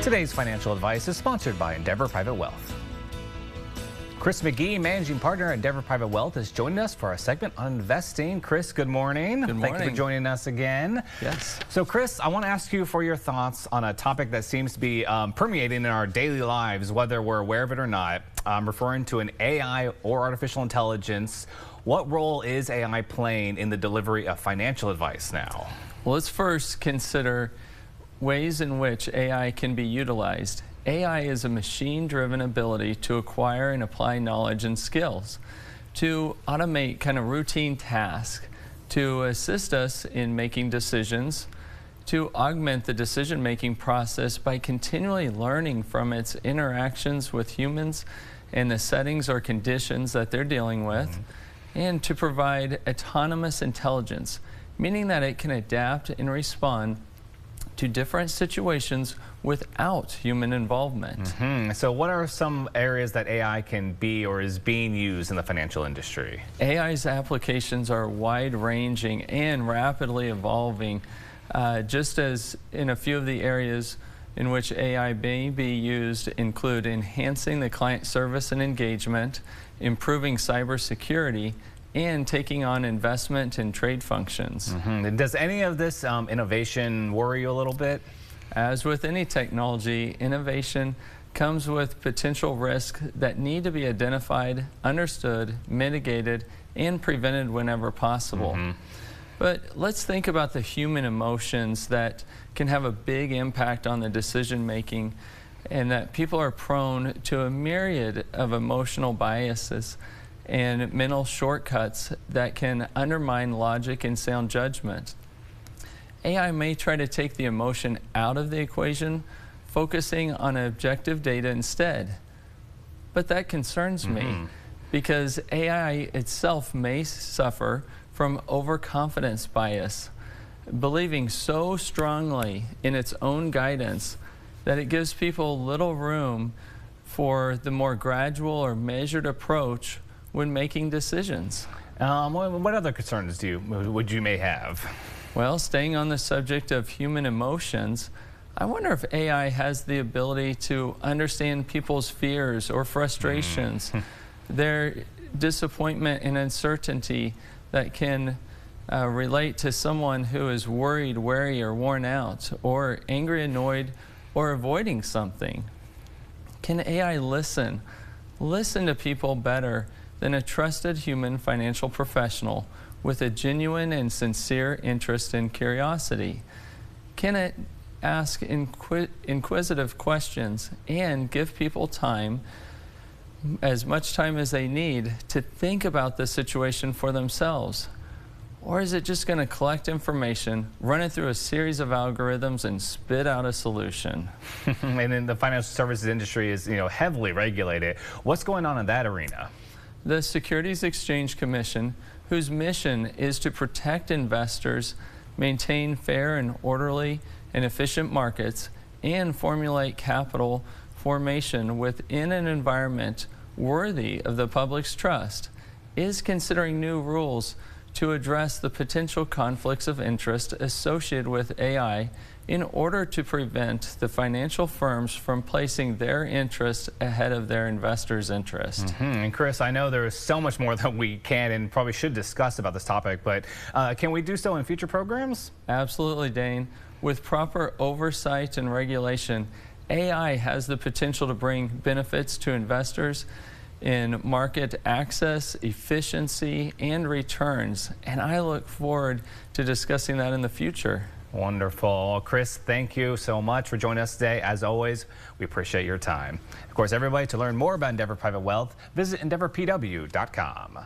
Today's financial advice is sponsored by Endeavor Private Wealth. Chris McGee, Managing Partner at Endeavor Private Wealth, is joining us for our segment on investing. Chris, good morning. Good morning. Thank you for joining us again. Yes. So, Chris, I want to ask you for your thoughts on a topic that seems to be permeating in our daily lives, whether we're aware of it or not. I'm referring to an AI or artificial intelligence. What role is AI playing in the delivery of financial advice now? Well, let's first consider ways in which AI can be utilized. AI is a machine-driven ability to acquire and apply knowledge and skills, to automate kind of routine tasks, to assist us in making decisions, to augment the decision-making process by continually learning from its interactions with humans and the settings or conditions that they're dealing with, and to provide autonomous intelligence, meaning that it can adapt and respond to different situations without human involvement. So what are some areas that AI can be or is being used in the financial industry? AI's applications are wide-ranging and rapidly evolving, just as in a few of the areas in which AI may be used include enhancing the client service and engagement, improving cybersecurity, and taking on investment and trade functions. Does any of this innovation worry you a little bit? As with any technology, innovation comes with potential risks that need to be identified, understood, mitigated, and prevented whenever possible. But let's think about the human emotions that can have a big impact on the decision making, and that people are prone to a myriad of emotional biases and mental shortcuts that can undermine logic and sound judgment. AI may try to take the emotion out of the equation, focusing on objective data instead. But that concerns me, because AI itself may suffer from overconfidence bias, believing so strongly in its own guidance that it gives people little room for the more gradual or measured approach when making decisions. What other concerns would you may have? Well, staying on the subject of human emotions, I wonder if AI has the ability to understand people's fears or frustrations, their disappointment and uncertainty that can relate to someone who is worried, wary, or worn out, or angry, annoyed, or avoiding something. Can AI listen to people better than a trusted human financial professional with a genuine and sincere interest and curiosity? Can it ask inquisitive questions and give people time, as much time as they need, to think about the situation for themselves? Or is it just going to collect information, run it through a series of algorithms, and spit out a solution? And then the financial services industry is, heavily regulated. What's going on in that arena? The Securities Exchange Commission, whose mission is to protect investors, maintain fair and orderly and efficient markets, and formulate capital formation within an environment worthy of the public's trust, is considering new rules to address the potential conflicts of interest associated with AI in order to prevent the financial firms from placing their interests ahead of their investors' interest. And Chris, I know there is so much more that we can and probably should discuss about this topic, but can we do so in future programs? Absolutely, Dane. With proper oversight and regulation, AI has the potential to bring benefits to investors in market access, efficiency, and returns. And I look forward to discussing that in the future. Wonderful. Chris, thank you so much for joining us today. As always, we appreciate your time. Of course, everybody, to learn more about Endeavor Private Wealth, visit EndeavorPW.com.